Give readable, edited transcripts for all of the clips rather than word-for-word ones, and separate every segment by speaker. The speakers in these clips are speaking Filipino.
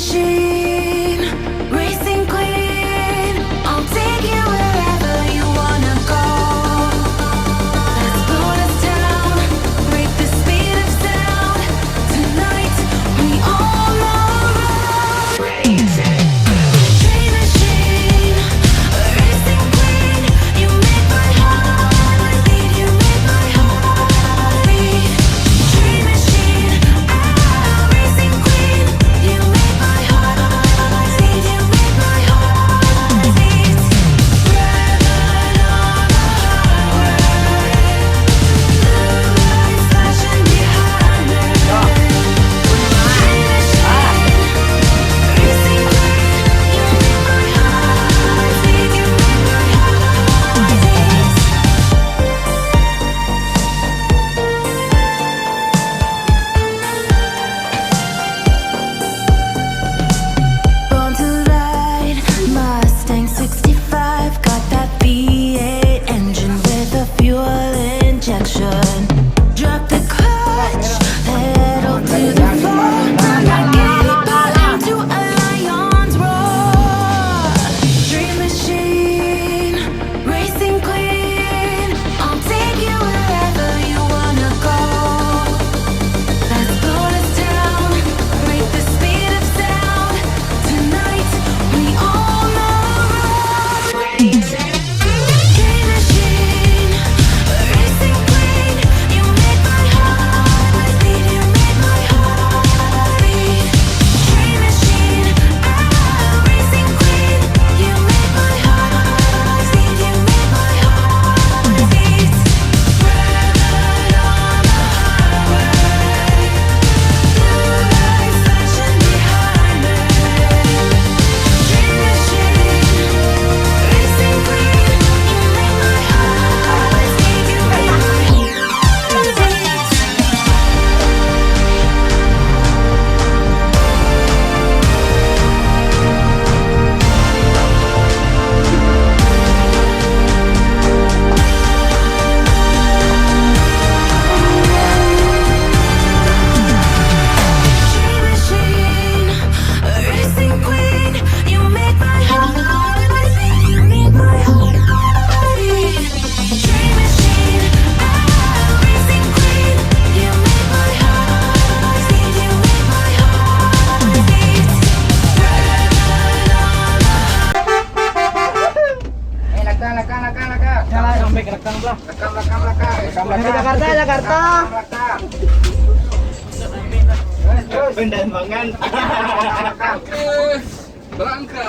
Speaker 1: machine, racing queen. I'll take you wherever you wanna go. Let's slow us down, break the speed of sound. Tonight we all know racing. Dream machine, racing queen. You make my heart beat. You make my heart beat. Dream machine, racing queen. You make my heart beat. You make my heart beat. Driving on the highway, blue lights flashing behind me. Dream machine, racing queen. You make my heart beat. You make my heart beat. Born to ride, Mustang 65, got that V8 engine with a fuel injection. Drop the clutch, pedal to the floor. Like into a lion's roar. Dream machine, racing queen. I'll take you wherever you wanna go. Let's slow us down, break the speed of sound. Tonight we all know racing. Dream machine, racing queen. You make my heart beat. You make my heart beat. Dream machine, racing queen. You make my heart beat. You make my heart beat. Driving on the highway, blue lights flashing behind me. Dream machine, racing queen. You make my heart beat. You make my heart beat. Dream machine, racing queen. You make my heart beat. You make my heart beat. Dream machine, racing queen. You make my heart beat. You make my heart beat.
Speaker 2: Sampai ke rekam belah. Jakarta, Jakarta. Pendamangan. Berangkat.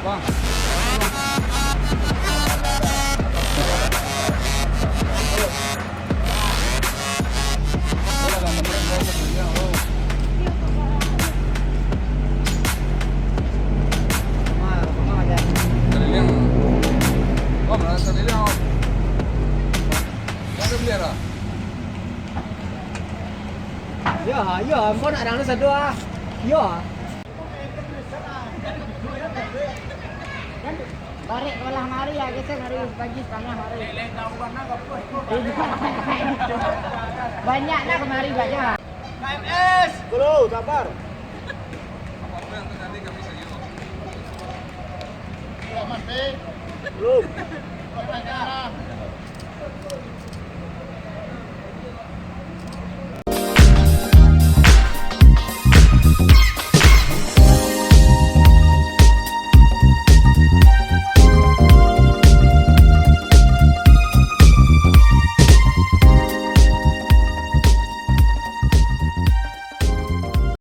Speaker 2: Bang.
Speaker 3: Ya, kau nak dang satu ah. Ya.
Speaker 4: Barek kolah mari ya, kita hari pagi setengah hari. Banyak nak kemari baca.
Speaker 3: KMS. Bro, sabar.
Speaker 2: Apa yang terjadi kami Saiyo.
Speaker 3: Belum.